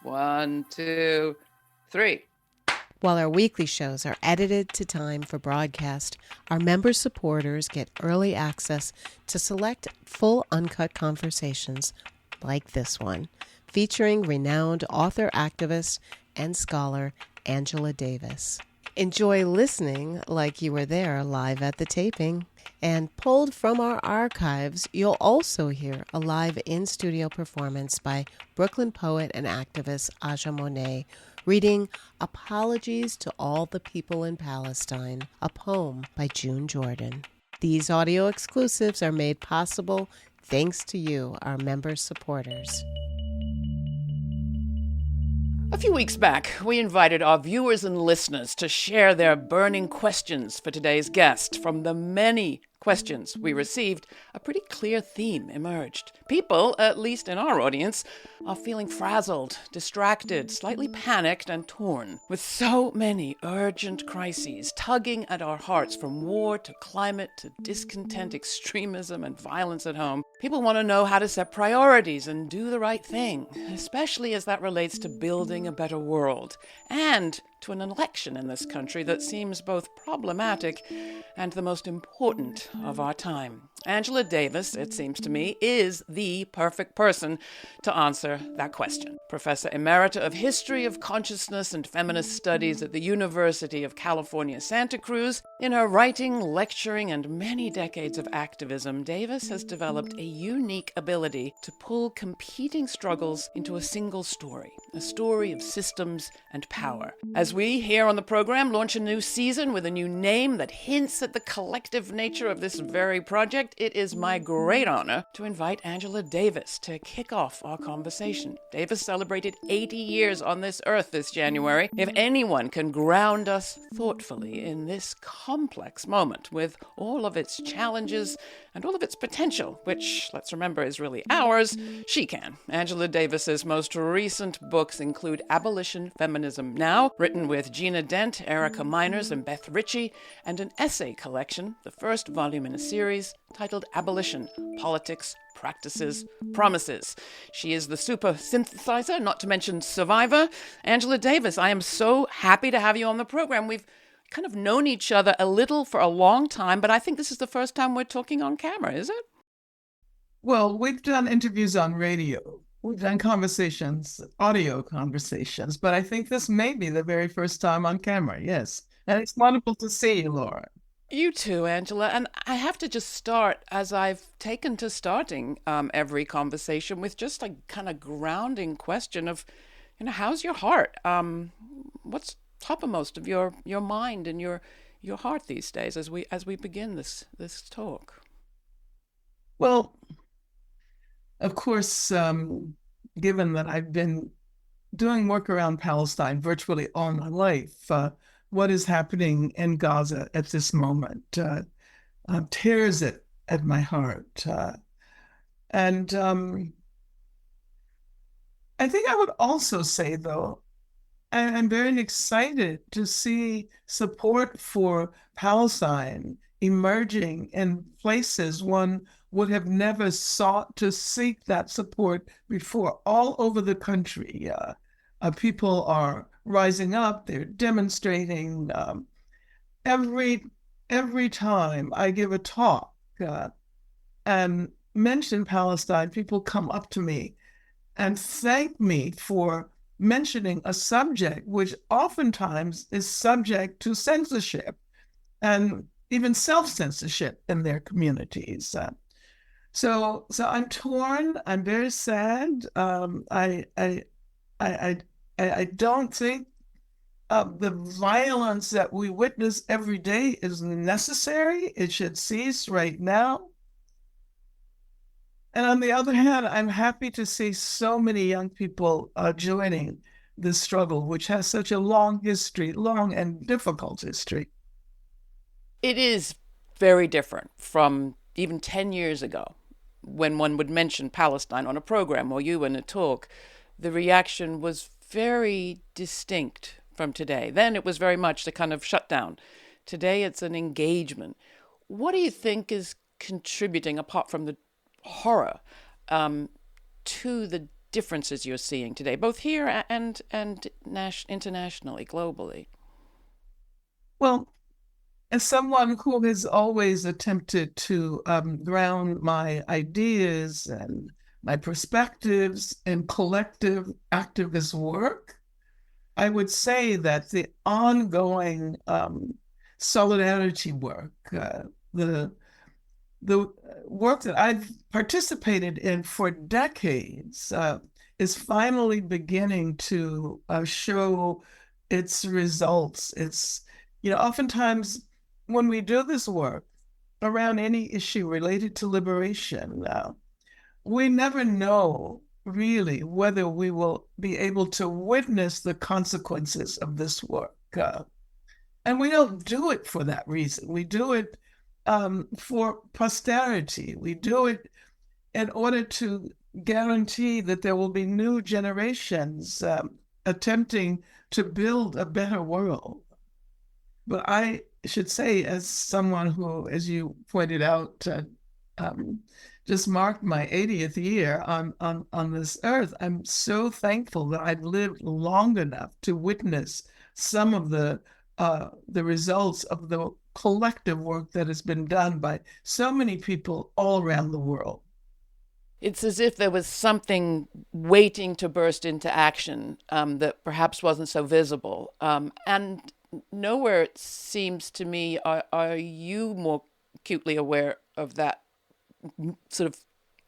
1, 2, 3. While our weekly shows are edited to time for broadcast, our member supporters get early access to select full uncut conversations like this one, featuring renowned author, activist, and scholar Angela Davis. Enjoy listening like you were there live at the taping. And pulled from our archives, you'll also hear a live in-studio performance by Brooklyn poet and activist Aja Monet, reading Apologies to All the People in Palestine, a poem by June Jordan. These audio exclusives are made possible thanks to you, our member supporters. A few weeks back, we invited our viewers and listeners to share their burning questions for today's guest. From the many questions we received, a pretty clear theme emerged. People, at least in our audience, are feeling frazzled, distracted, slightly panicked, and torn. With so many urgent crises tugging at our hearts, from war to climate to discontent, extremism, and violence at home, people want to know how to set priorities and do the right thing, especially as that relates to building a better world and to an election in this country that seems both problematic and the most important of our time. Angela Davis, it seems to me, is the perfect person to answer that question. Professor Emerita of History of Consciousness and Feminist Studies at the University of California, Santa Cruz, in her writing, lecturing, and many decades of activism, Davis has developed a unique ability to pull competing struggles into a single story, a story of systems and power. As we here on the program launch a new season with a new name that hints at the collective nature of this very project, it is my great honor to invite Angela Davis to kick off our conversation. Davis celebrated 80 years on this earth this January. If anyone can ground us thoughtfully in this complex moment with all of its challenges and all of its potential, which, let's remember, is really ours, she can. Angela Davis's most recent books include Abolition, Feminism Now, written with Gina Dent, Erica Miners, and Beth Ritchie, and an essay collection, the first volume in a series, titled Abolition, Politics, Practices, Promises. She is the super synthesizer, not to mention survivor. Angela Davis, I am so happy to have you on the program. We've kind of known each other a little for a long time, but I think this is the first time we're talking on camera, is it? Well, we've done interviews on radio. We've done conversations, audio conversations, but I think this may be the very first time on camera, yes. And it's wonderful to see you, Laura. You too, Angela. And I have to just start, as I've taken to starting every conversation, with just a kind of grounding question of, how's your heart? What's topmost of your mind and your heart these days as we begin this talk? Well, of course, given that I've been doing work around Palestine virtually all my life, what is happening in Gaza at this moment tears it at my heart. And I think I would also say, though, I'm very excited to see support for Palestine emerging in places one would have never sought to seek that support before. All over the country, people are rising up, they're demonstrating. Every time I give a talk and mention Palestine, people come up to me and thank me for mentioning a subject which oftentimes is subject to censorship and even self-censorship in their communities. So I'm torn. I'm very sad. I don't think the violence that we witness every day is necessary. It should cease right now. And on the other hand, I'm happy to see so many young people joining this struggle, which has such a long and difficult history. It is very different from even 10 years ago, when one would mention Palestine on a program or you in a talk. The reaction was very distinct from today. Then it was very much the kind of shutdown. Today it's an engagement. What do you think is contributing, apart from the horror, to the differences you're seeing today, both here and internationally, globally? Well, as someone who has always attempted to ground my ideas and my perspectives in collective activist work, I would say that the ongoing solidarity work, the work that I've participated in for decades, is finally beginning to show its results. It's, oftentimes when we do this work around any issue related to liberation, we never know really whether we will be able to witness the consequences of this work. And we don't do it for that reason. We do it for posterity. We do it in order to guarantee that there will be new generations attempting to build a better world. But I should say, as someone who, as you pointed out, just marked my 80th year on this earth, I'm so thankful that I've lived long enough to witness some of the results of the collective work that has been done by so many people all around the world. It's as if there was something waiting to burst into action that perhaps wasn't so visible. And nowhere, it seems to me, are you more acutely aware of that sort of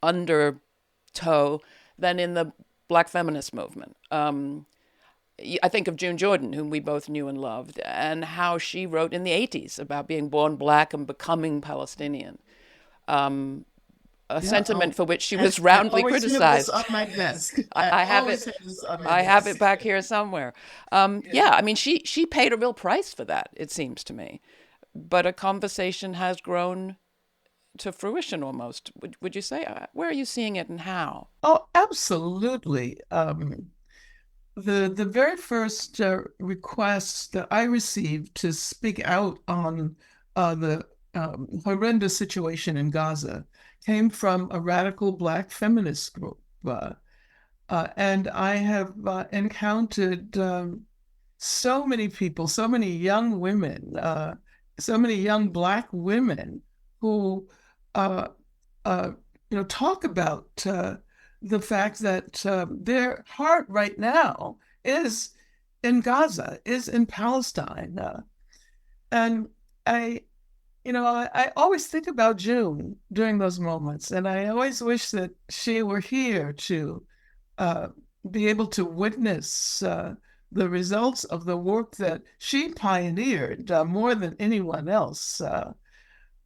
undertow than in the Black feminist movement. I think of June Jordan, whom we both knew and loved, and how she wrote in the 80s about being born Black and becoming Palestinian. A sentiment for which she was roundly criticized. On my desk. I have it back here somewhere. I mean, she paid a real price for that, it seems to me. But a conversation has grown to fruition almost. Would you say? Where are you seeing it and how? Oh, absolutely. The very first request that I received to speak out on the horrendous situation in Gaza came from a radical Black feminist group. And I have encountered so many people, so many young women, so many young Black women who talk about the fact that their heart right now is in Gaza, is in Palestine. And I always think about June during those moments, and I always wish that she were here to be able to witness the results of the work that she pioneered more than anyone else.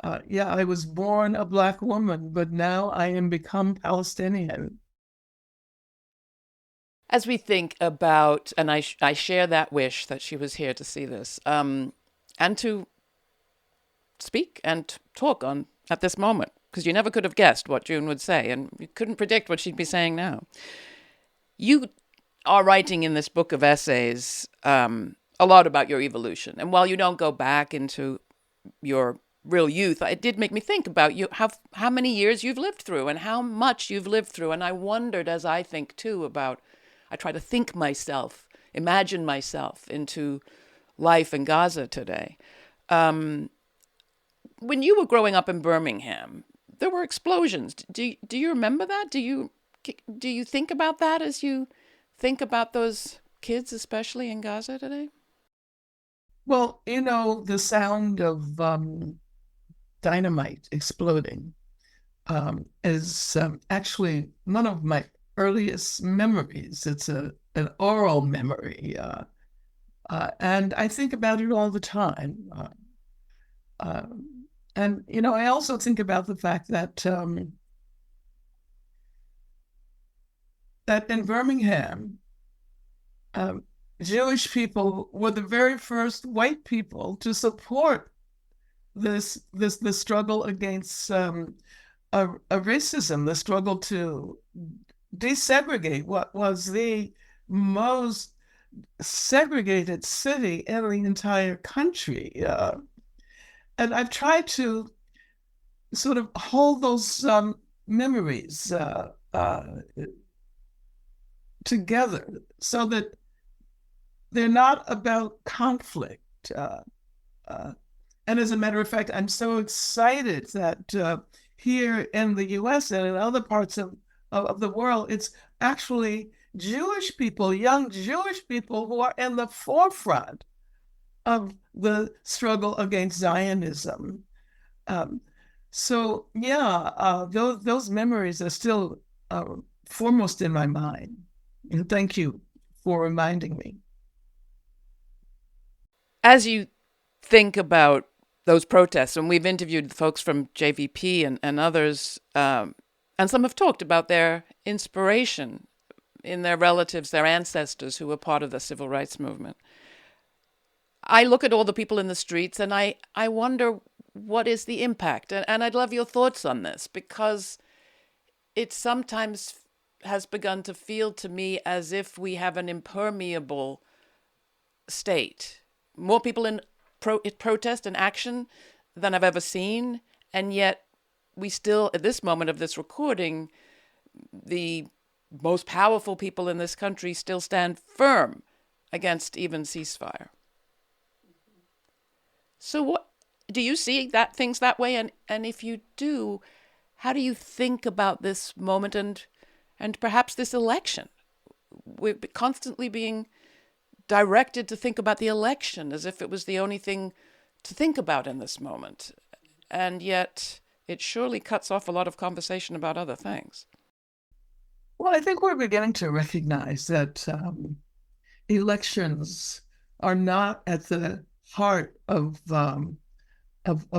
I was born a Black woman, but now I am become Palestinian. As we think about, and I share that wish that she was here to see this, and to speak and talk on at this moment, because you never could have guessed what June would say, and you couldn't predict what she'd be saying now. You are writing in this book of essays a lot about your evolution, and while you don't go back into your real youth, it did make me think about you, how many years you've lived through and how much you've lived through. And I wondered, as I think too about, I try to think myself, imagine myself into life in Gaza today. When you were growing up in Birmingham, there were explosions. Do you remember that? Do you think about that as you think about those kids, especially in Gaza today? Well, the sound of dynamite exploding is actually one of my earliest memories. It's an oral memory, and I think about it all the time. And I also think about the fact that that in Birmingham, Jewish people were the very first white people to support this struggle against a racism, the struggle to desegregate what was the most segregated city in the entire country. And I've tried to sort of hold those memories together so that they're not about conflict. And as a matter of fact, I'm so excited that here in the US and in other parts of the world, it's actually Jewish people, young Jewish people, who are in the forefront of the struggle against Zionism. Those memories are still foremost in my mind. And thank you for reminding me. As you think about those protests, and we've interviewed folks from JVP and others, and some have talked about their inspiration in their relatives, their ancestors who were part of the civil rights movement. I look at all the people in the streets and I wonder what is the impact. And I'd love your thoughts on this, because it sometimes has begun to feel to me as if we have an impermeable state. More people in protest and action than I've ever seen. And yet we still, at this moment of this recording, the most powerful people in this country still stand firm against even ceasefire. So what do you see things that way? And if you do, how do you think about this moment and perhaps this election? We're constantly being directed to think about the election as if it was the only thing to think about in this moment. And yet it surely cuts off a lot of conversation about other things. Well, I think we're beginning to recognize that elections are not at the heart of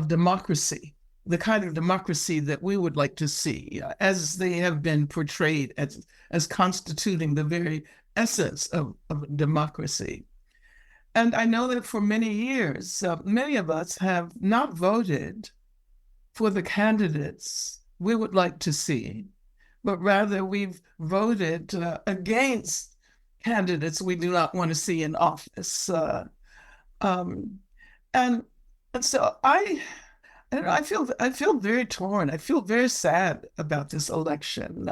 democracy, the kind of democracy that we would like to see, as they have been portrayed as constituting the very essence of democracy. And I know that for many years, many of us have not voted for the candidates we would like to see, but rather we've voted against candidates we do not want to see in office. And so I feel very torn. I feel very sad about this election.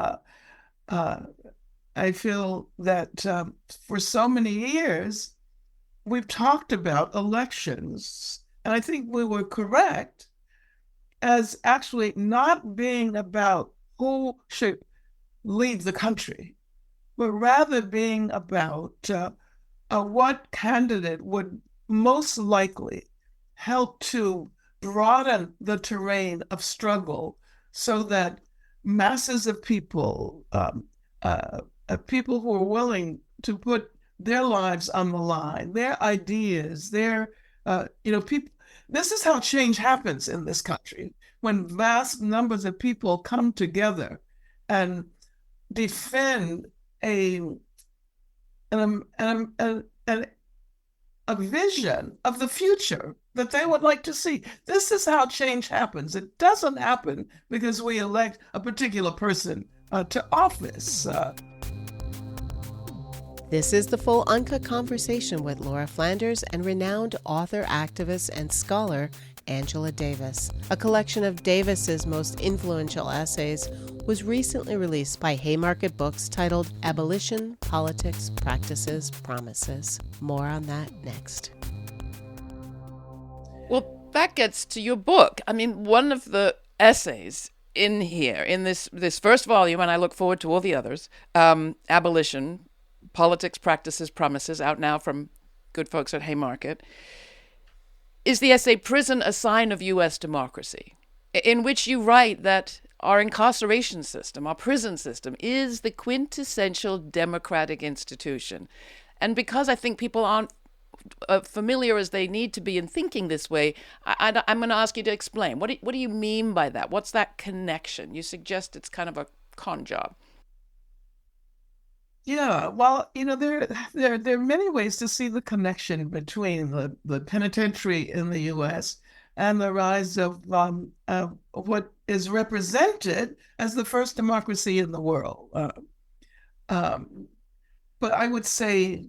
I feel that for so many years we've talked about elections, and I think we were correct as actually not being about who should lead the country, but rather being about what candidate would most likely help to broaden the terrain of struggle so that masses of people, people who are willing to put their lives on the line, their ideas, people. This is how change happens in this country, when vast numbers of people come together and defend a vision of the future that they would like to see. This is how change happens. It doesn't happen because we elect a particular person to office. This is the full Uncut Conversation with Laura Flanders and renowned author, activist, and scholar Angela Davis. A collection of Davis's most influential essays was recently released by Haymarket Books titled Abolition, Politics, Practices, Promises. More on that next. Well, that gets to your book. I mean, one of the essays in here, in this first volume, and I look forward to all the others, Abolition, Politics, Practices, Promises, out now from good folks at Haymarket, is the essay Prison, a Sign of U.S. Democracy, in which you write that our incarceration system, our prison system, is the quintessential democratic institution. And because I think people aren't familiar as they need to be in thinking this way, I'm going to ask you to explain. What do you mean by that? What's that connection? You suggest it's kind of a con job. Yeah, well, there are many ways to see the connection between the penitentiary in the U.S. and the rise of what is represented as the first democracy in the world. But I would say,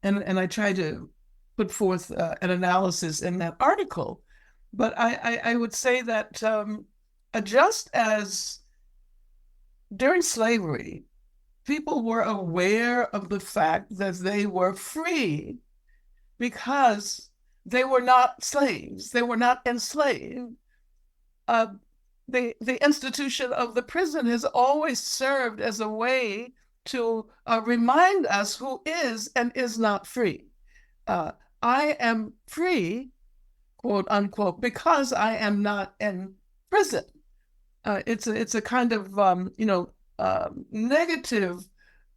and I try to put forth an analysis in that article, but I would say that just as during slavery, people were aware of the fact that they were free because they were not slaves. They were not enslaved. The institution of the prison has always served as a way to remind us who is and is not free. I am free, quote unquote, because I am not in prison. It's a kind of negative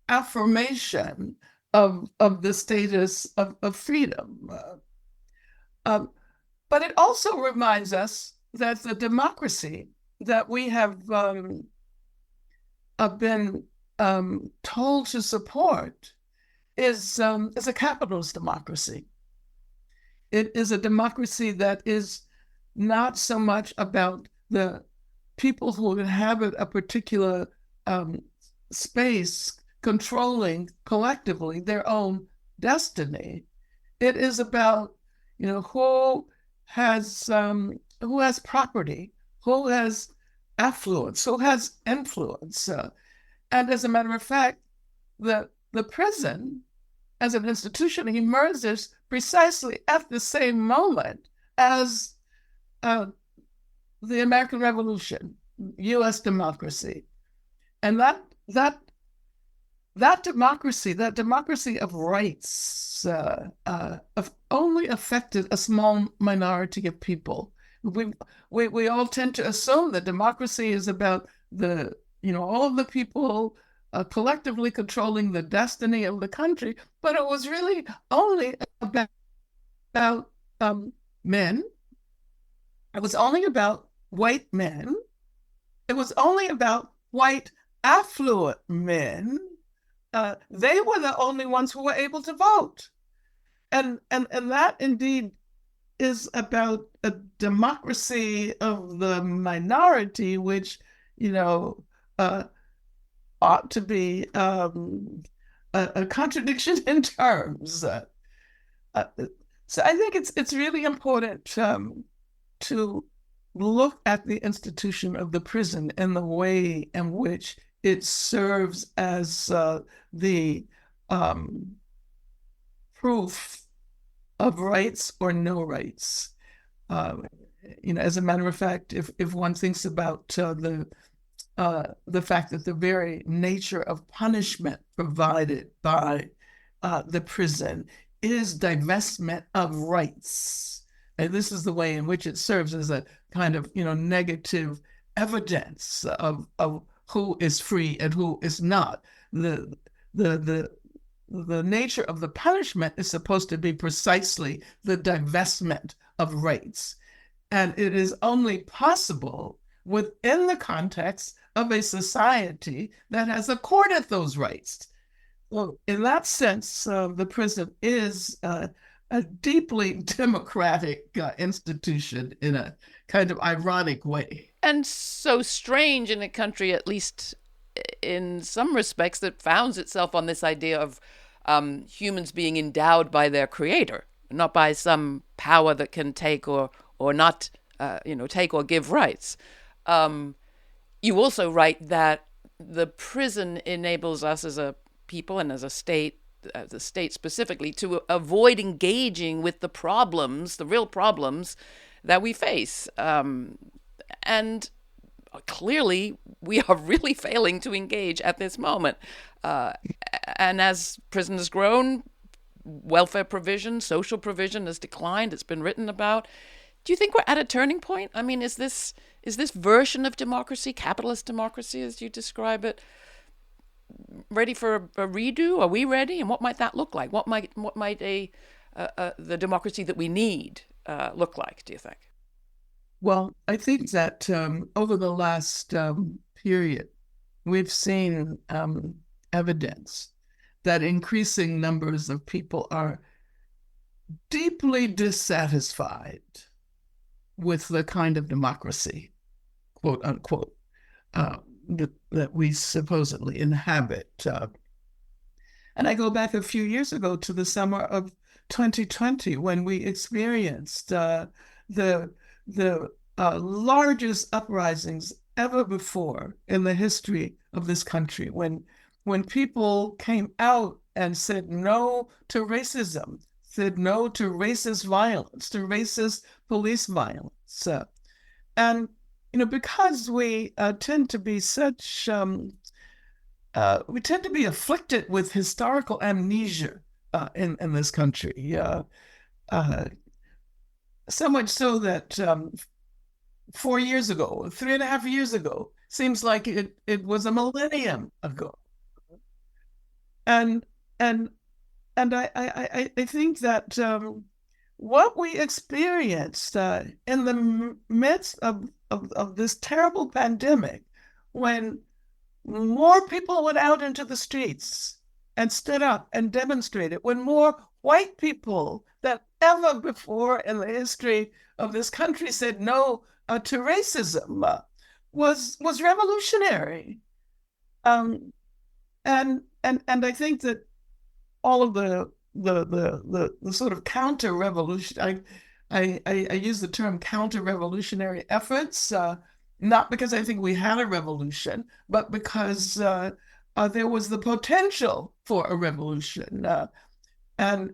affirmation of the status of freedom. But it also reminds us that the democracy that we have been told to support is a capitalist democracy. It is a democracy that is not so much about the people who inhabit a particular space controlling collectively their own destiny. It is about, who has property, who has affluence, who has influence. And as a matter of fact, the prison as an institution emerges precisely at the same moment as the American Revolution, U.S. democracy. And that democracy of rights only affected a small minority of people. We all tend to assume that democracy is about all of the people collectively controlling the destiny of the country, but it was really only about men. It was only about white men. It was only about white affluent men. They were the only ones who were able to vote. And that indeed is about a democracy of the minority, which, ought to be a contradiction in terms. So I think it's really important to look at the institution of the prison in the way in which it serves as the proof of rights or no rights. As a matter of fact, if one thinks about the fact that the very nature of punishment provided by the prison is divestment of rights. And this is the way in which it serves as a kind of, negative evidence of who is free and who is not. The nature of the punishment is supposed to be precisely the divestment of rights. And it is only possible within the context of a society that has accorded those rights. Well, in that sense, the prison is a deeply democratic institution in a kind of ironic way. And so strange in a country, at least in some respects, that founds itself on this idea of humans being endowed by their creator, not by some power that can take or not, take or give rights. You also write that the prison enables us as a people and as a state, the state specifically, to avoid engaging with the problems, the real problems that we face. And clearly, we are really failing to engage at this moment. And as prison has grown, welfare provision, social provision has declined. It's been written about. Do you think we're at a turning point? I mean, is this version of democracy, capitalist democracy, as you describe it, ready for a redo? Are we ready? And what might that look like? What might the democracy that we need look like, do you think? Well, I think that over the last period, we've seen evidence that increasing numbers of people are deeply dissatisfied with the kind of democracy, quote unquote, that we supposedly inhabit. And I go back a few years ago to the summer of 2020 when we experienced the largest uprisings ever before in the history of this country, when when people came out and said no to racism, said no to racist violence, to racist police violence. And, because we tend to be we tend to be afflicted with historical amnesia in this country. So much so that 4 years ago, 3.5 years ago, seems like it was a millennium ago. And I think that what we experienced in the midst of this terrible pandemic, when more people went out into the streets and stood up and demonstrated, when more white people than ever before in the history of this country said no to racism, was revolutionary. And I think that all of the sort of counter-revolution, I use the term counter-revolutionary efforts, not because I think we had a revolution, but because there was the potential for a revolution. And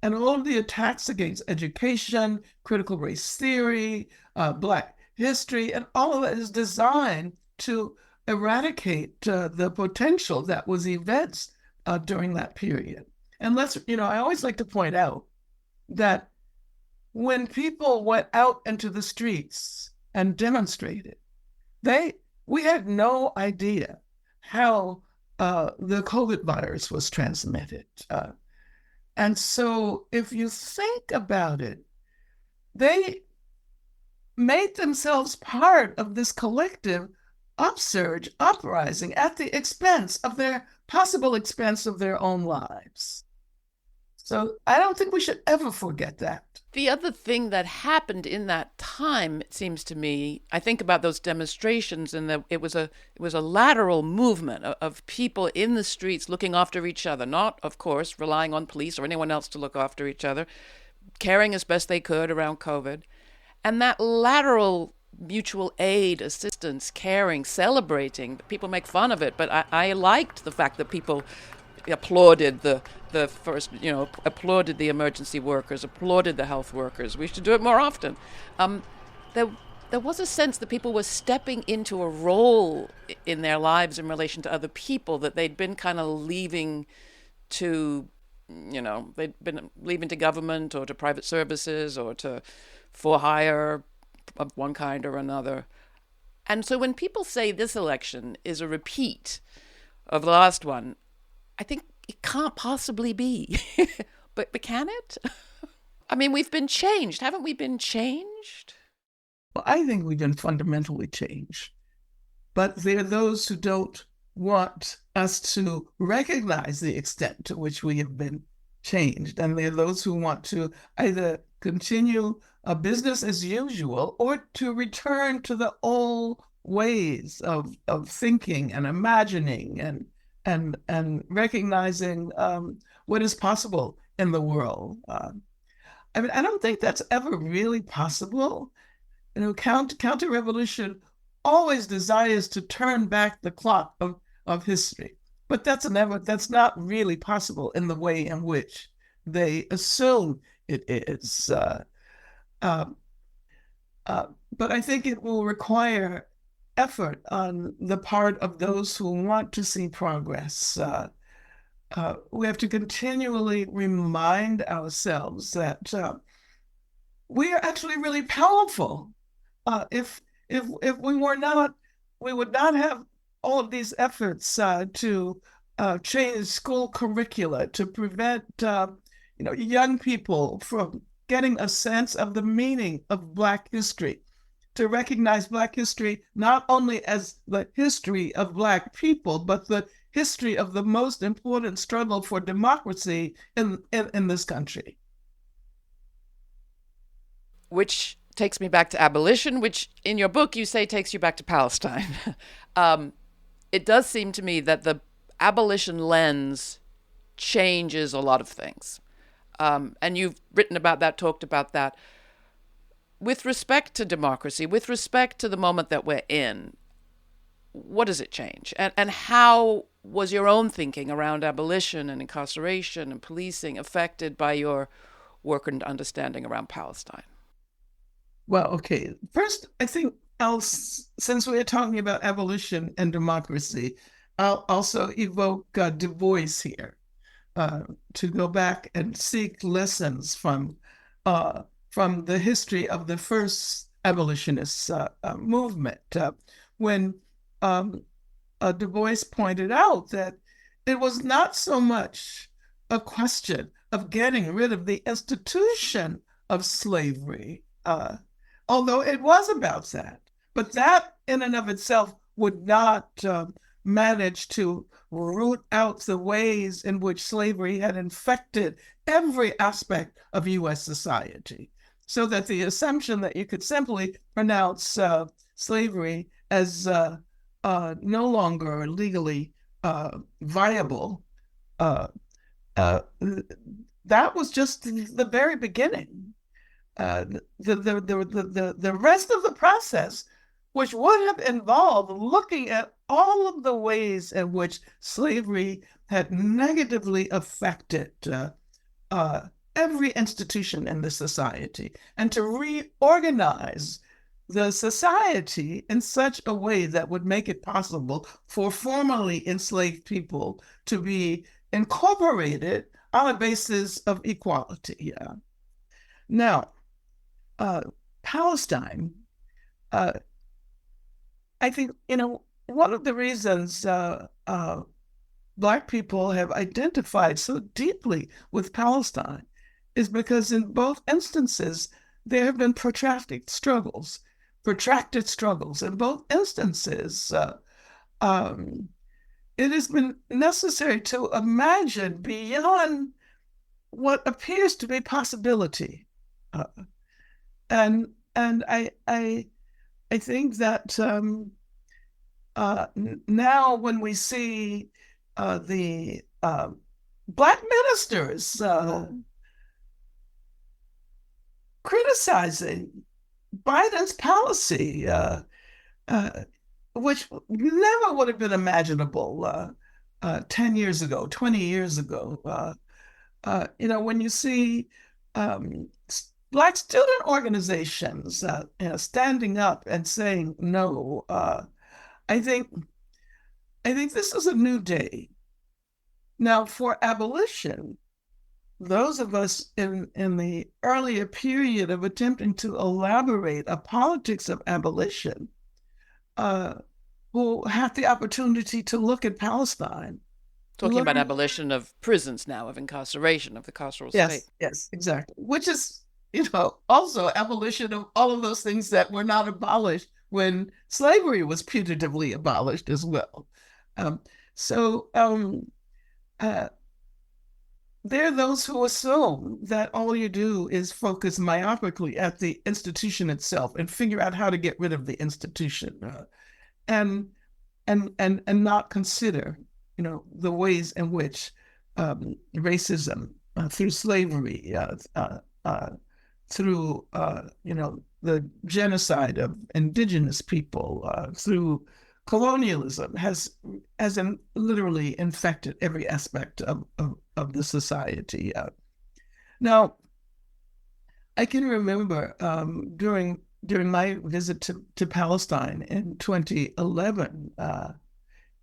all of the attacks against education, critical race theory, Black history, and all of that is designed to eradicate the potential that was events during that period. And I always like to point out that when people went out into the streets and demonstrated, we had no idea how the COVID virus was transmitted. And so if you think about it, they made themselves part of this collective upsurge, uprising at the possible expense of their own lives. So I don't think we should ever forget that. The other thing that happened in that time, it seems to me, I think about those demonstrations, and that it was a lateral movement of people in the streets looking after each other, not, of course, relying on police or anyone else to look after each other, caring as best they could around COVID. And that lateral mutual aid, assistance, caring, celebrating, people make fun of it, but I liked the fact that people applauded the first, applauded the emergency workers, applauded the health workers. We should do it more often. There was a sense that people were stepping into a role in their lives in relation to other people that they'd been kind of leaving to, they'd been leaving to government or to private services or to for hire of one kind or another. And so when people say this election is a repeat of the last one, I think it can't possibly be. but can it? I mean, we've been changed. Haven't we been changed? Well, I think we've been fundamentally changed. But there are those who don't want us to recognize the extent to which we have been changed. And there are those who want to either continue a business as usual or to return to the old ways of thinking and imagining and recognizing what is possible in the world. I mean, I don't think that's ever really possible. Counter-revolution always desires to turn back the clock of history, but that's not really possible in the way in which they assume it is. But I think it will require effort on the part of those who want to see progress. We have to continually remind ourselves that we are actually really powerful. If we were not, we would not have all of these efforts to change school curricula, to prevent young people from getting a sense of the meaning of Black history, to recognize Black history not only as the history of Black people, but the history of the most important struggle for democracy in this country. Which takes me back to abolition, which in your book you say takes you back to Palestine. It does seem to me that the abolition lens changes a lot of things. And you've written about that, talked about that. With respect to democracy, with respect to the moment that we're in, what does it change? And how was your own thinking around abolition and incarceration and policing affected by your work and understanding around Palestine? Well, okay. First, I think since we are talking about abolition and democracy, I'll also evoke Du Bois here to go back and seek lessons from the history of the first abolitionist movement, when Du Bois pointed out that it was not so much a question of getting rid of the institution of slavery, although it was about that. But that in and of itself would not manage to root out the ways in which slavery had infected every aspect of U.S. society. So that the assumption that you could simply pronounce slavery as no longer legally viable, that was just the very beginning. The rest of the process, which would have involved looking at all of the ways in which slavery had negatively affected every institution in the society, and to reorganize the society in such a way that would make it possible for formerly enslaved people to be incorporated on a basis of equality. Now, Palestine, I think, one of the reasons Black people have identified so deeply with Palestine is because in both instances, there have been protracted struggles. In both instances, it has been necessary to imagine beyond what appears to be possibility. And I think that now when we see the Black ministers criticizing Biden's policy, which never would have been imaginable 10 years ago, 20 years ago. When you see Black student organizations standing up and saying no, I think this is a new day. Now, for abolition, those of us in the earlier period of attempting to elaborate a politics of abolition who had the opportunity to look at Palestine. Talking about abolition of prisons now, of incarceration, of the carceral state. Yes, exactly. Which is, also abolition of all of those things that were not abolished when slavery was putatively abolished as well. There are those who assume that all you do is focus myopically at the institution itself and figure out how to get rid of the institution, and not consider, the ways in which racism, through slavery, through the genocide of indigenous people, through colonialism has literally infected every aspect of the society. Now, I can remember during my visit to Palestine in 2011,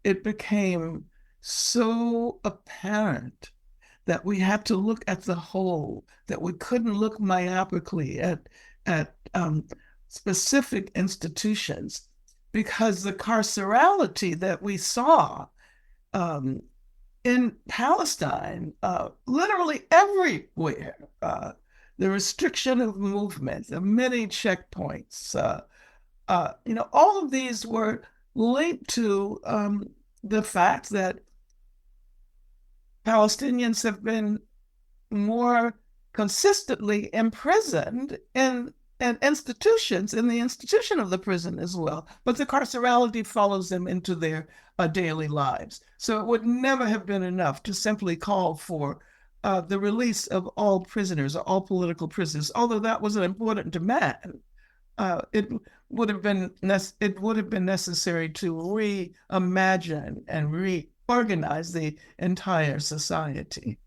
it became so apparent that we had to look at the whole, that we couldn't look myopically at specific institutions, because the carcerality that we saw in Palestine, literally everywhere, the restriction of movement, the many checkpoints, all of these were linked to the fact that Palestinians have been more consistently imprisoned in institutions, in the institution of the prison as well, but the carcerality follows them into their daily lives. So it would never have been enough to simply call for the release of all prisoners, or all political prisoners, although that was an important demand. It would have been necessary to reimagine and organize the entire society.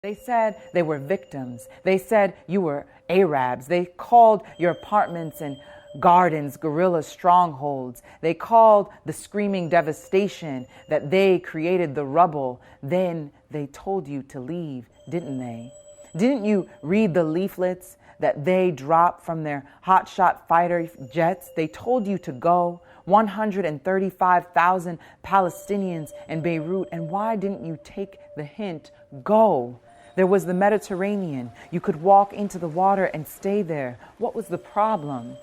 They said they were victims. They said you were Arabs. They called your apartments and gardens guerrilla strongholds. They called the screaming devastation that they created the rubble. Then they told you to leave, didn't they? Didn't you read the leaflets that they dropped from their hotshot fighter jets? They told you to go. 135,000 Palestinians in Beirut. And why didn't you take the hint? Go. There was the Mediterranean. You could walk into the water and stay there. What was the problem?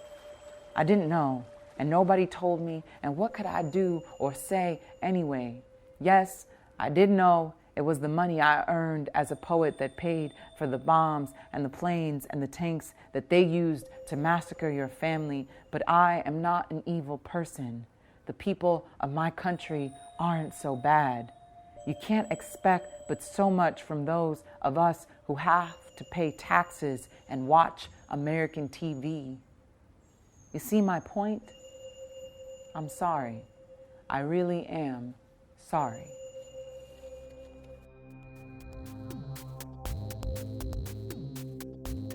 I didn't know, and nobody told me, and what could I do or say anyway? Yes, I did know it was the money I earned as a poet that paid for the bombs and the planes and the tanks that they used to massacre your family, but I am not an evil person. The people of my country aren't so bad. You can't expect but so much from those of us who have to pay taxes and watch American TV. You see my point? I'm sorry. I really am sorry.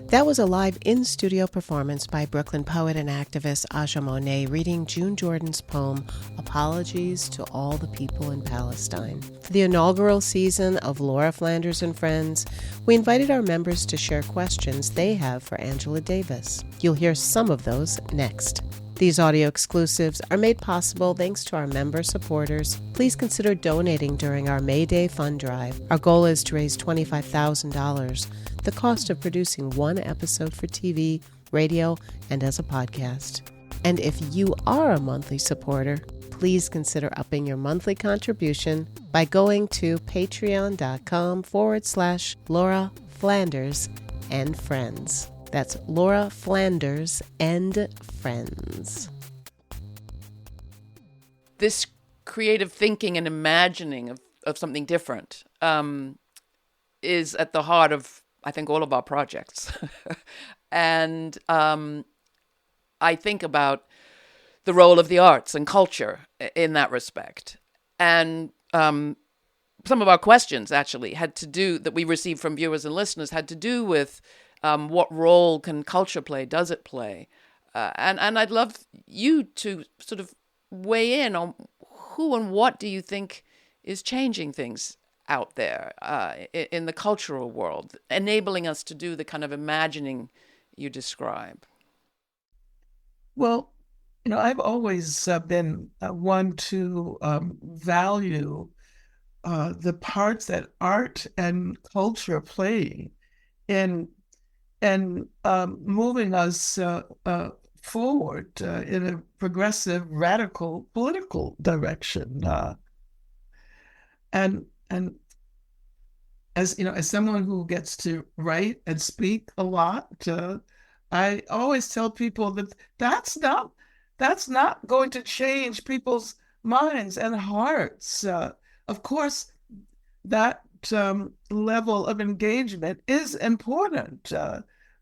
That was a live in-studio performance by Brooklyn poet and activist Aja Monet reading June Jordan's poem, Apologies to All the People in Palestine. For the inaugural season of Laura Flanders and Friends, we invited our members to share questions they have for Angela Davis. You'll hear some of those next. These audio exclusives are made possible thanks to our member supporters. Please consider donating during our May Day fund drive. Our goal is to raise $25,000, the cost of producing one episode for TV, radio, and as a podcast. And if you are a monthly supporter, please consider upping your monthly contribution by going to patreon.com/Laura Flanders and Friends. That's Laura Flanders and Friends. This creative thinking and imagining of something different is at the heart of, I think, all of our projects. And I think about the role of the arts and culture in that respect. And some of our questions actually that we received from viewers and listeners had to do with what role can culture play? Does it play? And I'd love you to sort of weigh in on who and what do you think is changing things out there in the cultural world, enabling us to do the kind of imagining you describe? Well, I've always been one to value the parts that art and culture play in moving us forward in a progressive, radical political direction. And as someone who gets to write and speak a lot, I always tell people that that's not going to change people's minds and hearts. Of course, that level of engagement is important,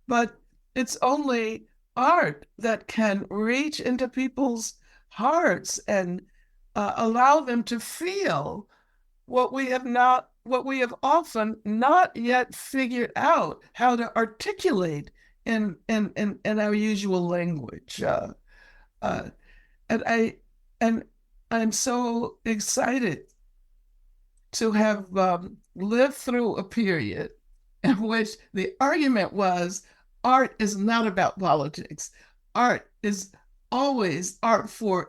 but it's only art that can reach into people's hearts and allow them to feel what we have often not yet figured out how to articulate in our usual language. And I'm so excited to have lived through a period in which the argument was art is not about politics. Art is always art for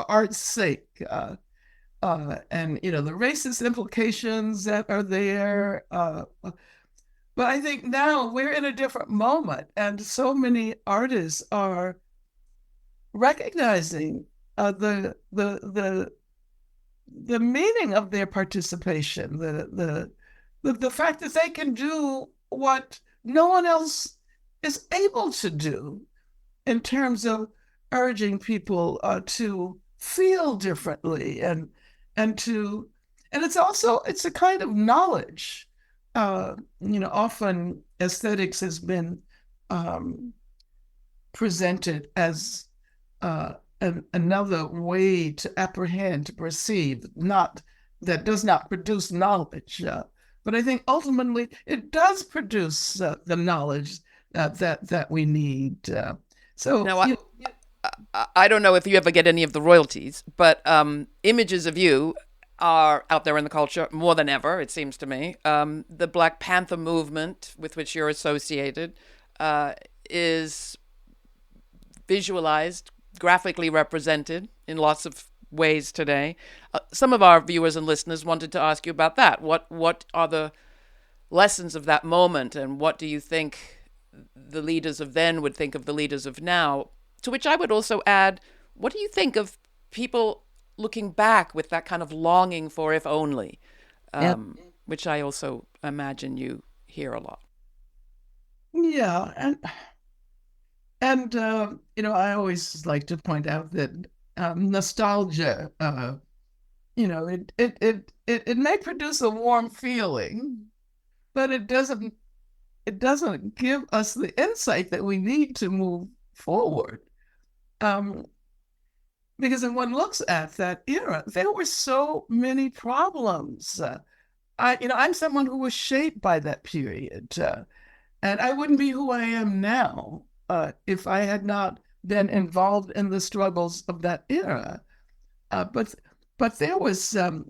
art's sake. And the racist implications that are there. But I think now we're in a different moment, and so many artists are recognizing the meaning of their participation, the fact that they can do what no one else is able to do in terms of urging people to feel differently and it's a kind of knowledge. Often aesthetics has been presented as another way to apprehend, to perceive, not that does not produce knowledge. But I think ultimately it does produce the knowledge that we need. Now, I don't know if you ever get any of the royalties, but images of you are out there in the culture more than ever, it seems to me. The Black Panther movement with which you're associated is visualized, graphically represented in lots of ways today. Some of our viewers and listeners wanted to ask you about that. What are the lessons of that moment, and what do you think the leaders of then would think of the leaders of now? To which I would also add, what do you think of people looking back with that kind of longing for if only, which I also imagine you hear a lot? Yeah, and I always like to point out that nostalgia, it may produce a warm feeling, but it doesn't give us the insight that we need to move forward. Because when one looks at that era, there were so many problems. I'm someone who was shaped by that period, and I wouldn't be who I am now if I had not been involved in the struggles of that era. But there was so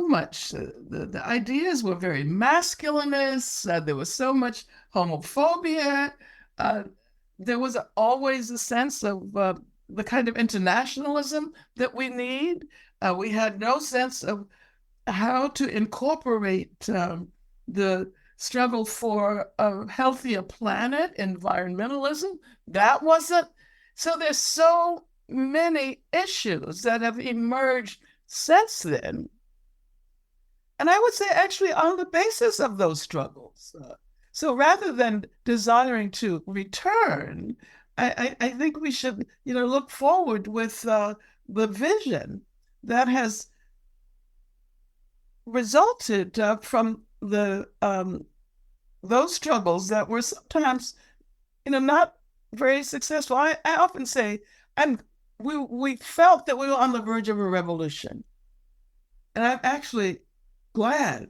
much. The ideas were very masculinist. There was so much homophobia. There was always a sense of the kind of internationalism that we need. We had no sense of how to incorporate the struggle for a healthier planet, environmentalism. That wasn't. So there's so many issues that have emerged since then. And I would say actually on the basis of those struggles. So rather than desiring to return, I think we should, look forward with the vision that has resulted from those struggles that were sometimes, not very successful. I often say, we felt that we were on the verge of a revolution, and I'm actually glad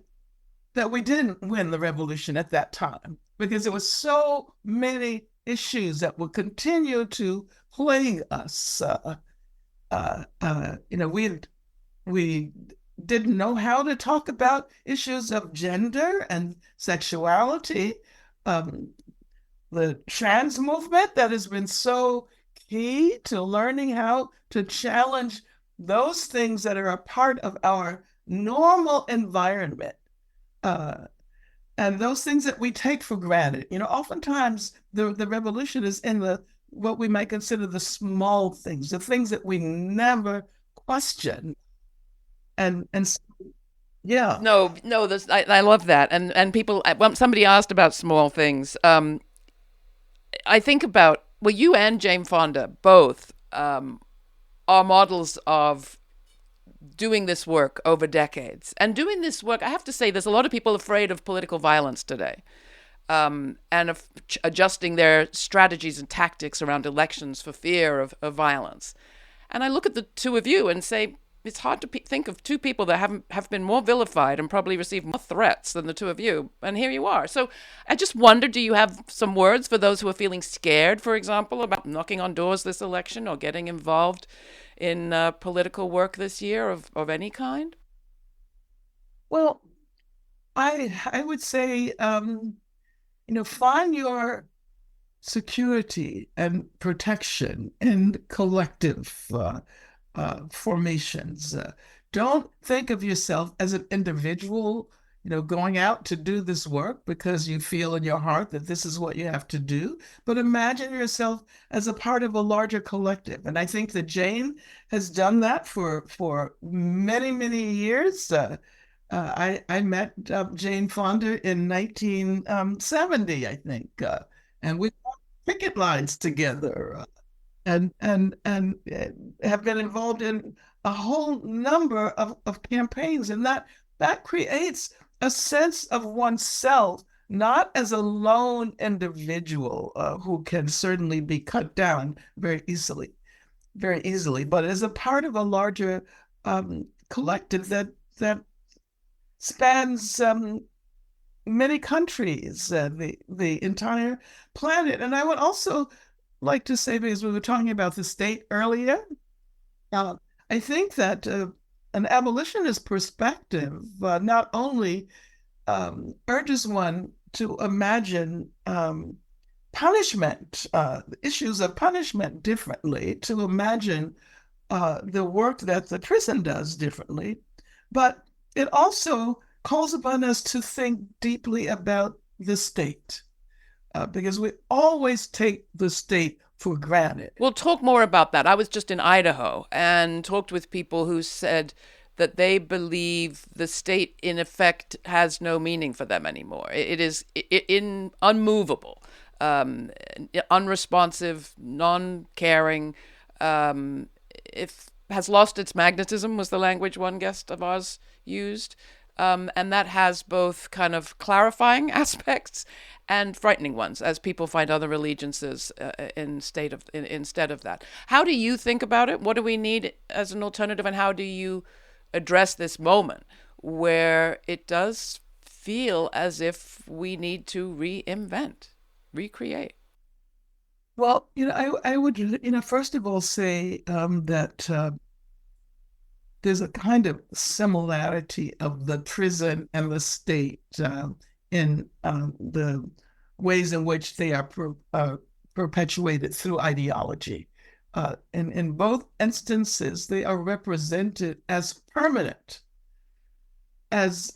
that we didn't win the revolution at that time, because there were so many issues that will continue to plague us. We didn't know how to talk about issues of gender and sexuality. The trans movement that has been so key to learning how to challenge those things that are a part of our normal environment. And those things that we take for granted. Oftentimes the revolution is in what we might consider the small things, the things that we never question. And so, yeah. No, I love that. And people, somebody asked about small things. I think about, well, you and Jane Fonda both are models of doing this work over decades. And doing this work, I have to say, there's a lot of people afraid of political violence today, and of adjusting their strategies and tactics around elections for fear of violence. And I look at the two of you and say, it's hard to think of two people that have been more vilified and probably received more threats than the two of you. And here you are. So I just wonder, do you have some words for those who are feeling scared, for example, about knocking on doors this election or getting involved in political work this year of any kind? Well, I would say, find your security and protection in collective formations. Don't think of yourself as an individual, going out to do this work because you feel in your heart that this is what you have to do, but imagine yourself as a part of a larger collective. And I think that Jane has done that for many, many years. I met Jane Fonda in 1970, I think, and we picket lines together. And have been involved in a whole number of campaigns, and that creates a sense of oneself, not as a lone individual who can certainly be cut down very easily, but as a part of a larger collective that that spans many countries, the entire planet. And I would also like to say, because we were talking about the state earlier, I think that an abolitionist perspective not only urges one to imagine punishment, issues of punishment differently, to imagine the work that the prison does differently, but it also calls upon us to think deeply about the state, because we always take the state for granted. We'll talk more about that. I was just in Idaho and talked with people who said that they believe the state, in effect, has no meaning for them anymore. It is unmovable, unresponsive, non-caring. It has lost its magnetism, was the language one guest of ours used. And that has both kind of clarifying aspects and frightening ones, as people find other allegiances instead of that. How do you think about it? What do we need as an alternative, and how do you address this moment where it does feel as if we need to reinvent, recreate? Well, I would, first of all say that there's a kind of similarity of the prison and the state in the ways in which they are perpetuated through ideology. In both instances, they are represented as permanent, as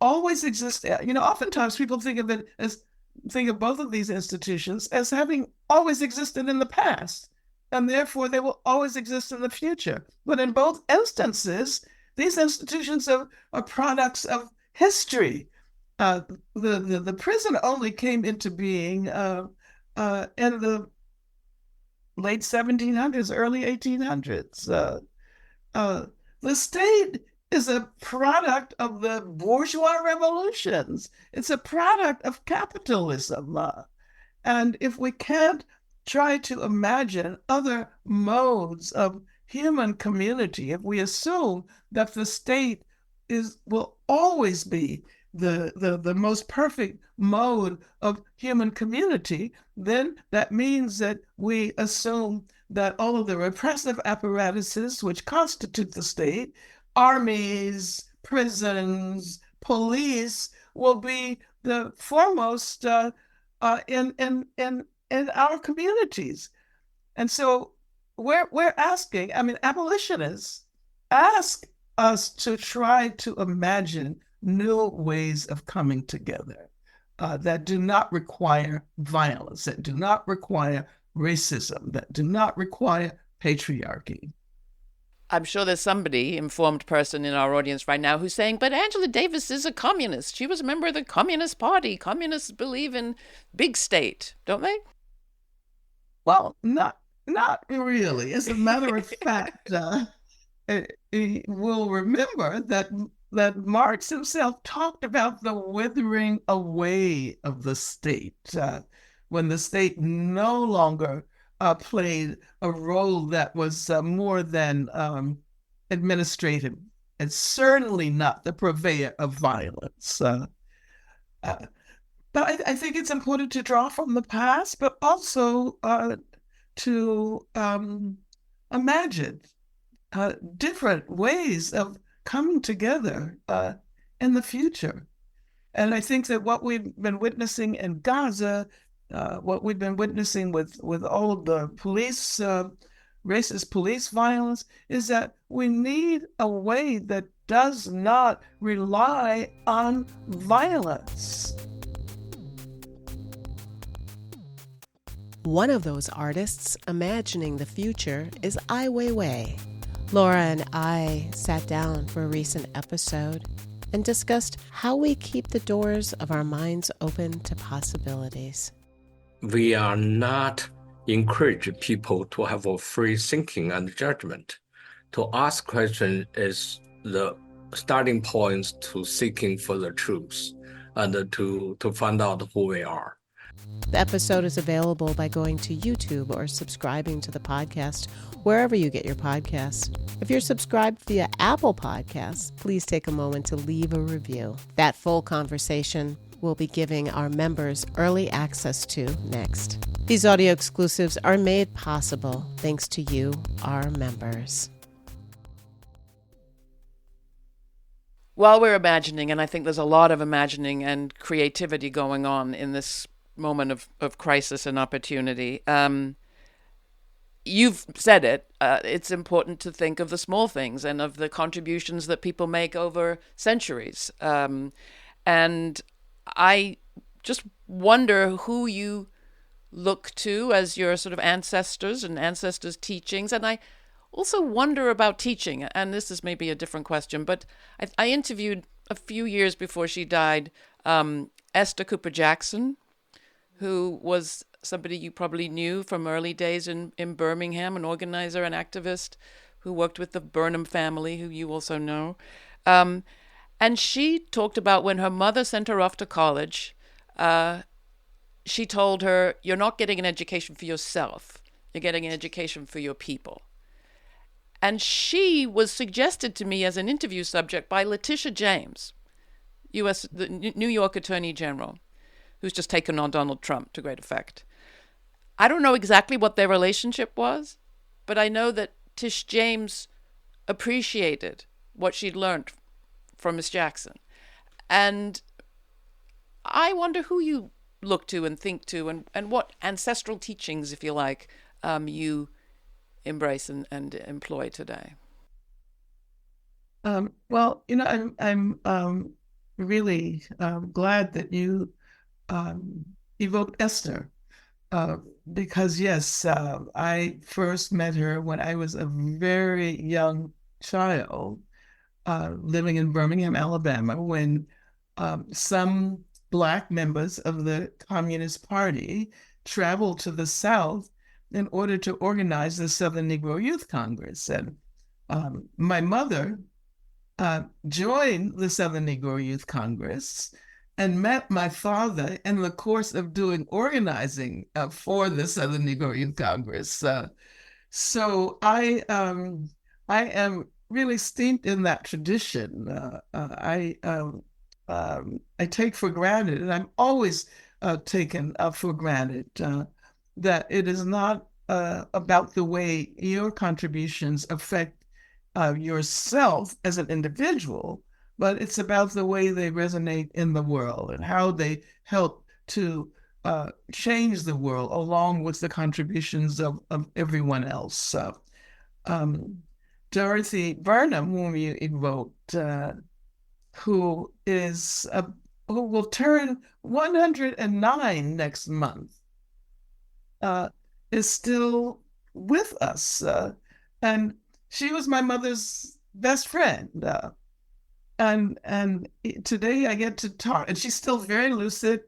always exist. Oftentimes people think of both of these institutions as having always existed in the past, and therefore they will always exist in the future. But in both instances, these institutions are products of history. The prison only came into being in the late 1700s, early 1800s. The state is a product of the bourgeois revolutions. It's a product of capitalism. And if we can't try to imagine other modes of human community, if we assume that the state will always be the most perfect mode of human community, then that means that we assume that all of the repressive apparatuses which constitute the state, armies, prisons, police, will be the foremost in our communities. And so we're asking, abolitionists ask us to try to imagine new ways of coming together that do not require violence, that do not require racism, that do not require patriarchy. I'm sure there's somebody, informed person in our audience right now, who's saying, but Angela Davis is a communist. She was a member of the Communist Party. Communists believe in big state, don't they? Well, not really. As a matter of fact, we'll remember that Marx himself talked about the withering away of the state, when the state no longer played a role that was more than administrative, and certainly not the purveyor of violence. But I think it's important to draw from the past, but also to imagine different ways of coming together in the future. And I think that what we've been witnessing in Gaza, what we've been witnessing with all of the police, racist police violence, is that we need a way that does not rely on violence. One of those artists imagining the future is Ai Weiwei. Laura and I sat down for a recent episode and discussed how we keep the doors of our minds open to possibilities. We are not encourage people to have a free thinking and judgment. To ask questions is the starting points to seeking for the truth and to find out who we are. The episode is available by going to YouTube or subscribing to the podcast wherever you get your podcasts. If you're subscribed via Apple Podcasts, please take a moment to leave a review. That full conversation we'll be giving our members early access to next. These audio exclusives are made possible thanks to you, our members. While we're imagining, and I think there's a lot of imagining and creativity going on in this moment of crisis and opportunity, you've said it, it's important to think of the small things and of the contributions that people make over centuries. And I just wonder who you look to as your sort of ancestors and ancestors' teachings. And I also wonder about teaching, and this is maybe a different question, but I interviewed a few years before she died Esther Cooper Jackson, who was somebody you probably knew from early days in Birmingham, an organizer and activist who worked with the Burnham family, who you also know. And she talked about when her mother sent her off to college, she told her, "You're not getting an education for yourself. You're getting an education for your people." And she was suggested to me as an interview subject by Letitia James, the New York Attorney General, who's just taken on Donald Trump to great effect. I don't know exactly what their relationship was, but I know that Tish James appreciated what she'd learned from Miss Jackson. And I wonder who you look to and think to and what ancestral teachings, if you like, you embrace and employ today. Well, I'm really glad that you evoked Esther, because yes, I first met her when I was a very young child, living in Birmingham, Alabama, when some Black members of the Communist Party traveled to the South in order to organize the Southern Negro Youth Congress. And my mother joined the Southern Negro Youth Congress and met my father in the course of doing organizing for the Southern Negro Youth Congress. So I am really steeped in that tradition. I take for granted, and I'm always taken for granted, that it is not about the way your contributions affect yourself as an individual, but it's about the way they resonate in the world and how they help to change the world along with the contributions of everyone else. Dorothy Burnham, whom you evoked, who will turn 109 next month, is still with us. And she was my mother's best friend. And today I get to talk, and she's still very lucid.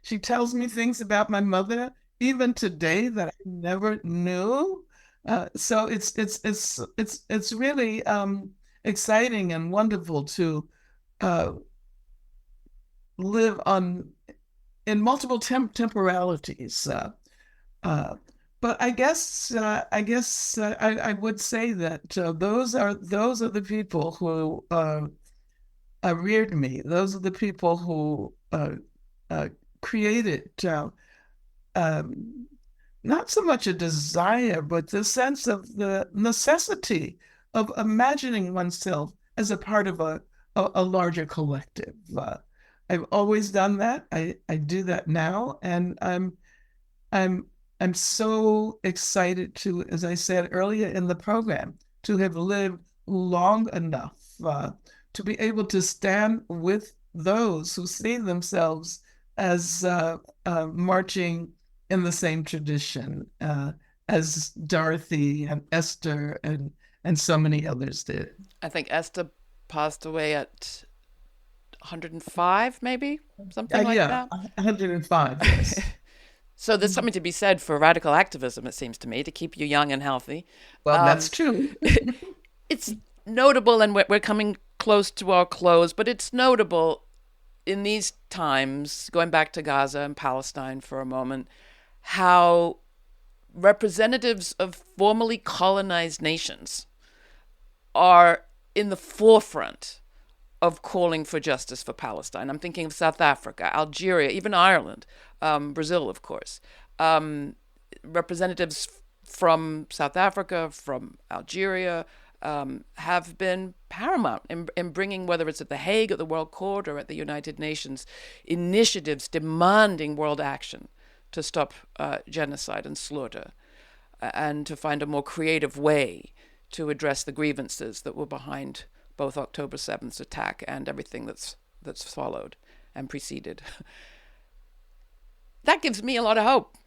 She tells me things about my mother, even today, that I never knew. So it's really exciting and wonderful to live in multiple temporalities. But I guess I would say that those are the people who reared me. Those are the people who created not so much a desire, but the sense of the necessity of imagining oneself as a part of a larger collective. I've always done that. I do that now, and I'm so excited to, as I said earlier in the program, to have lived long enough to be able to stand with those who see themselves as marching in the same tradition as Dorothy and Esther and so many others did. I think Esther passed away at 105, maybe? Something like that? 105, yes. So there's something to be said for radical activism, it seems to me, to keep you young and healthy. Well, that's true. It's notable, and we're coming close to our close, but it's notable in these times, going back to Gaza and Palestine for a moment, how representatives of formerly colonized nations are in the forefront of calling for justice for Palestine. I'm thinking of South Africa, Algeria, even Ireland, Brazil, of course. Representatives from South Africa, from Algeria, have been paramount in bringing, whether it's at The Hague, at the World Court, or at the United Nations, initiatives demanding world action to stop genocide and slaughter, and to find a more creative way to address the grievances that were behind both October 7th's attack and everything that's followed and preceded. That gives me a lot of hope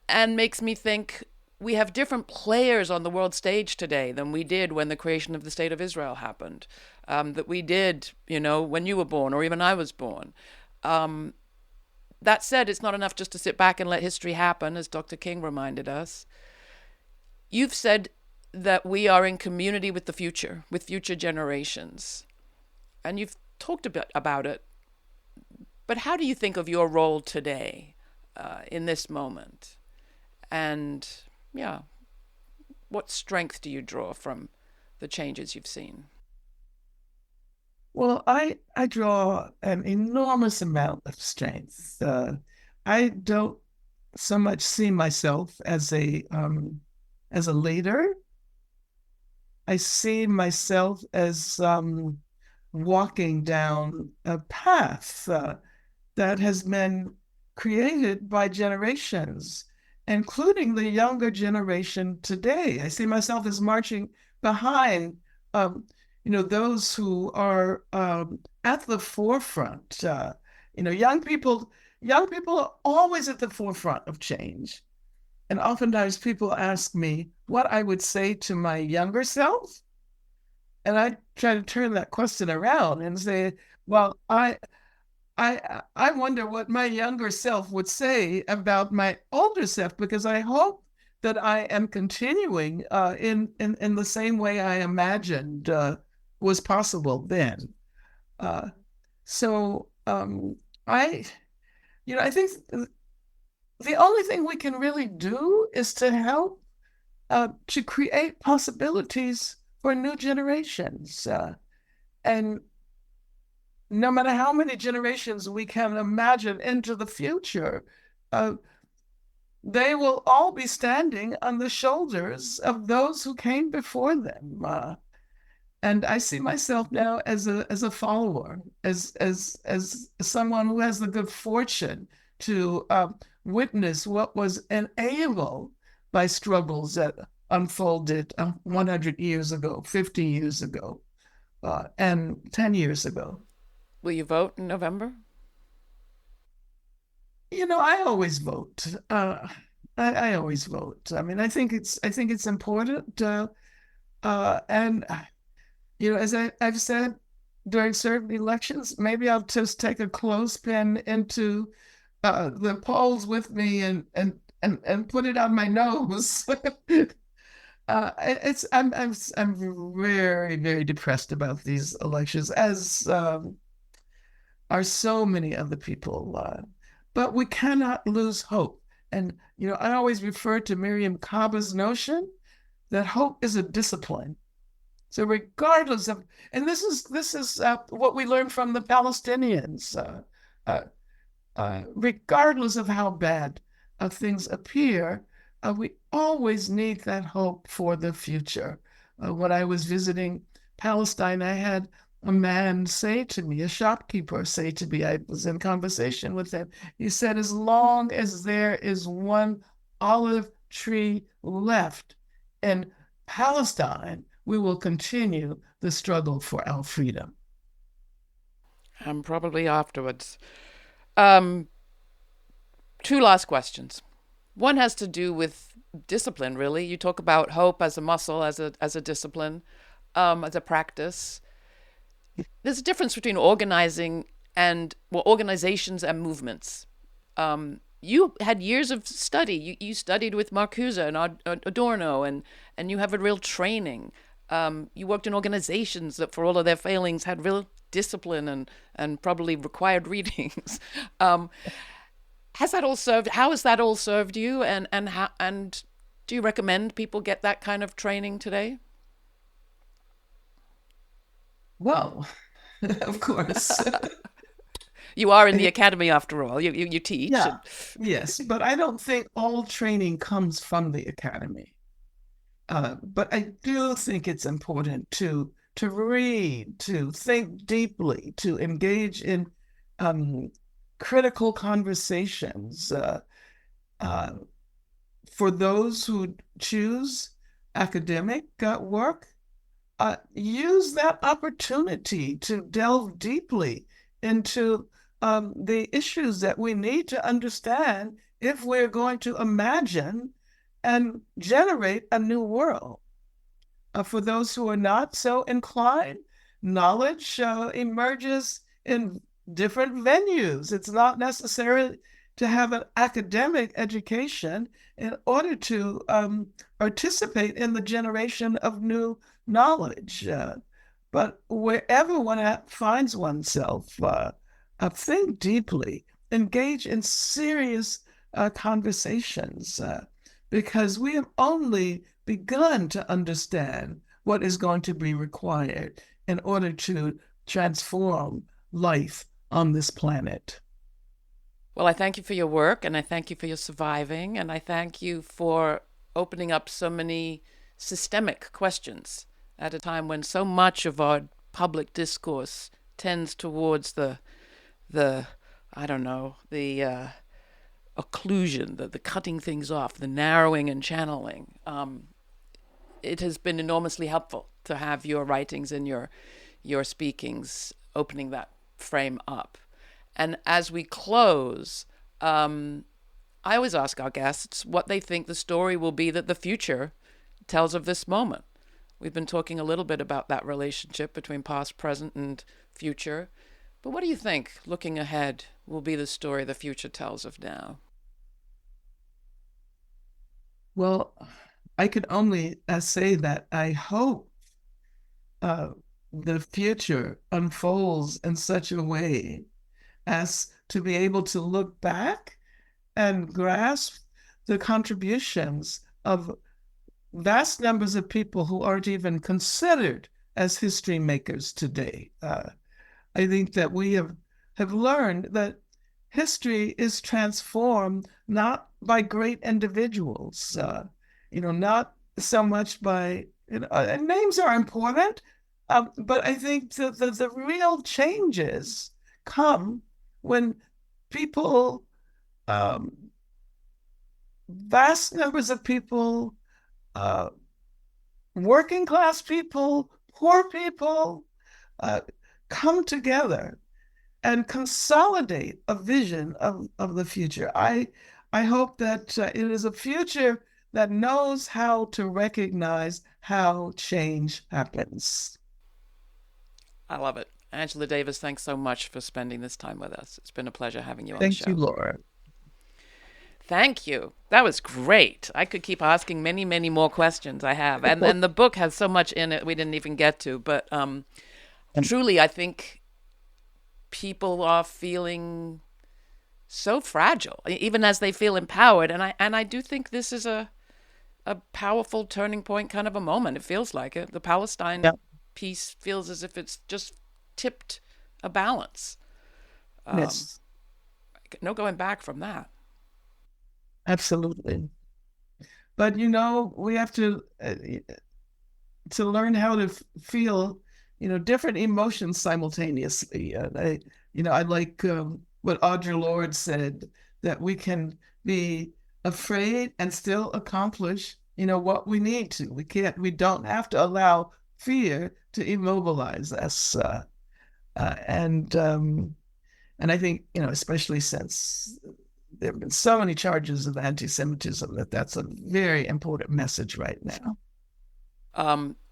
and makes me think we have different players on the world stage today than we did when the creation of the State of Israel happened, that we did, when you were born or even I was born. That said, it's not enough just to sit back and let history happen, as Dr. King reminded us. You've said that we are in community with the future, with future generations. And you've talked a bit about it. But how do you think of your role today, in this moment? And, what strength do you draw from the changes you've seen? Well, I draw an enormous amount of strength. I don't so much see myself as a leader. I see myself as walking down a path that has been created by generations, including the younger generation today. I see myself as marching behind, those who are at the forefront. Young people are always at the forefront of change. And oftentimes people ask me what I would say to my younger self. And I try to turn that question around and say, well, I wonder what my younger self would say about my older self, because I hope that I am continuing in the same way I imagined was possible then. I think the only thing we can really do is to help to create possibilities for new generations. And no matter how many generations we can imagine into the future, they will all be standing on the shoulders of those who came before them. And I see myself now as a follower, as someone who has the good fortune to witness what was enabled by struggles that unfolded 100 years ago, 50 years ago, and 10 years ago. Will you vote in November? I always vote. I always vote. I mean, I think it's important. And as I've said during certain elections, maybe I'll just take a clothespin into the polls with me and put it on my nose. I'm very, very depressed about these elections, as are so many other people. But we cannot lose hope. And I always refer to Miriam Kaba's notion that hope is a discipline. So regardless of, and this is what we learned from the Palestinians. Regardless of how bad things appear, we always need that hope for the future. When I was visiting Palestine, I had a man say to me, a shopkeeper say to me, I was in conversation with him. He said, as long as there is one olive tree left in Palestine, we will continue the struggle for our freedom. And probably afterwards. 2 last questions. One has to do with discipline, really. You talk about hope as a muscle, as a discipline, as a practice. There's a difference between organizations and movements. You had years of study. You studied with Marcuse and Adorno, and you have a real training. You worked in organizations that, for all of their failings, had real discipline and probably required readings. Has that all served? How has that all served you? And do you recommend people get that kind of training today? Well, of course. You are in the academy after all. You teach. Yeah. Yes, but I don't think all training comes from the academy. But I do think it's important to read, to think deeply, to engage in critical conversations. For those who choose academic work, use that opportunity to delve deeply into the issues that we need to understand if we're going to imagine and generate a new world. For those who are not so inclined, knowledge emerges in different venues. It's not necessary to have an academic education in order to participate in the generation of new knowledge. But wherever one finds oneself, think deeply, engage in serious conversations, because we have only begun to understand what is going to be required in order to transform life on this planet. Well, I thank you for your work, and I thank you for your surviving, and I thank you for opening up so many systemic questions at a time when so much of our public discourse tends towards the occlusion, the cutting things off, the narrowing and channeling. It has been enormously helpful to have your writings and your speakings opening that frame up. And as we close, I always ask our guests what they think the story will be that the future tells of this moment. We've been talking a little bit about that relationship between past, present, and future. But what do you think, looking ahead, will be the story the future tells of now? Well, I could only say that I hope the future unfolds in such a way as to be able to look back and grasp the contributions of vast numbers of people who aren't even considered as history makers today. I think that we have learned that history is transformed not by great individuals, not so much by, and names are important, but I think the real changes come when people, vast numbers of people, working class people, poor people, come together and consolidate a vision of the future. I hope that it is a future that knows how to recognize how change happens. I love it. Angela Davis, thanks so much for spending this time with us. It's been a pleasure having you on the show. Thank you, Laura. Thank you. That was great. I could keep asking many, many more questions. I have. And the book has so much in it we didn't even get to. But truly, I think people are feeling so fragile, even as they feel empowered. And I do think this is a powerful turning point kind of a moment. It feels like it. The Palestine piece feels as if it's just tipped a balance. Yes. No going back from that. Absolutely. But, we have to learn how to feel, different emotions simultaneously. I like what Audre Lorde said, that we can be afraid and still accomplish, what we need to. We don't have to allow fear to immobilize us. And I think, especially since there have been so many charges of anti-Semitism, that's a very important message right now.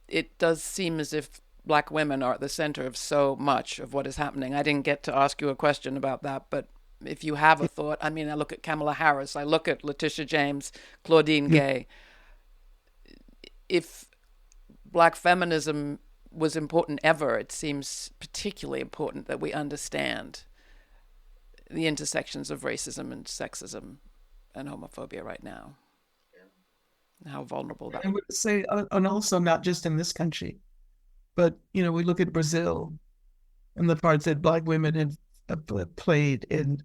It does seem as if Black women are at the center of so much of what is happening. I didn't get to ask you a question about that, but if you have a thought, I look at Kamala Harris, I look at Letitia James, Claudine Gay. If Black feminism was important ever, it seems particularly important that we understand the intersections of racism and sexism and homophobia right now. And how vulnerable that is. I would say, and also not just in this country, but, we look at Brazil and the parts that Black women have played in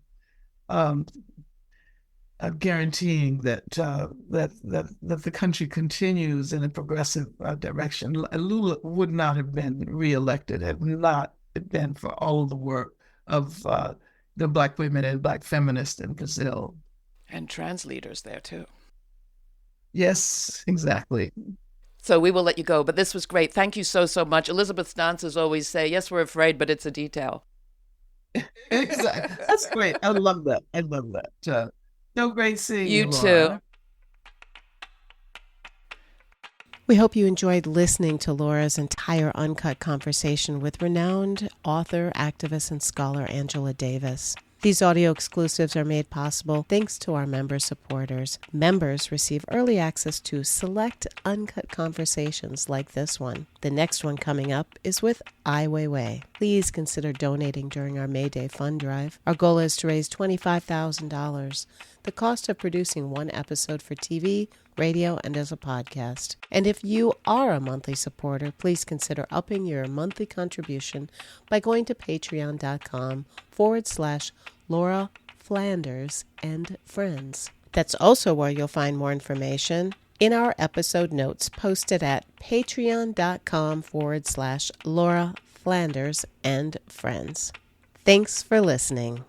guaranteeing that the country continues in a progressive direction. Lula would not have been reelected had not been for all of the work of the Black women and Black feminists in Brazil. And trans leaders there too. Yes, exactly. So we will let you go, but this was great. Thank you so much. Elizabeth Stances always say, yes, we're afraid, but it's a detail. Exactly. That's great. I love that. So great seeing you, You Laura. too. We hope you enjoyed listening to Laura's entire uncut conversation with renowned author, activist, and scholar Angela Davis. These audio exclusives are made possible thanks to our member supporters. Members receive early access to select uncut conversations like this one. The next one coming up is with Ai Weiwei. Please consider donating during our May Day fund drive. Our goal is to raise $25,000, the cost of producing one episode for TV, radio, and as a podcast. And if you are a monthly supporter, please consider upping your monthly contribution by going to patreon.com/Laura Flanders and Friends. That's also where you'll find more information in our episode notes posted at patreon.com/Laura Flanders and Friends. Thanks for listening.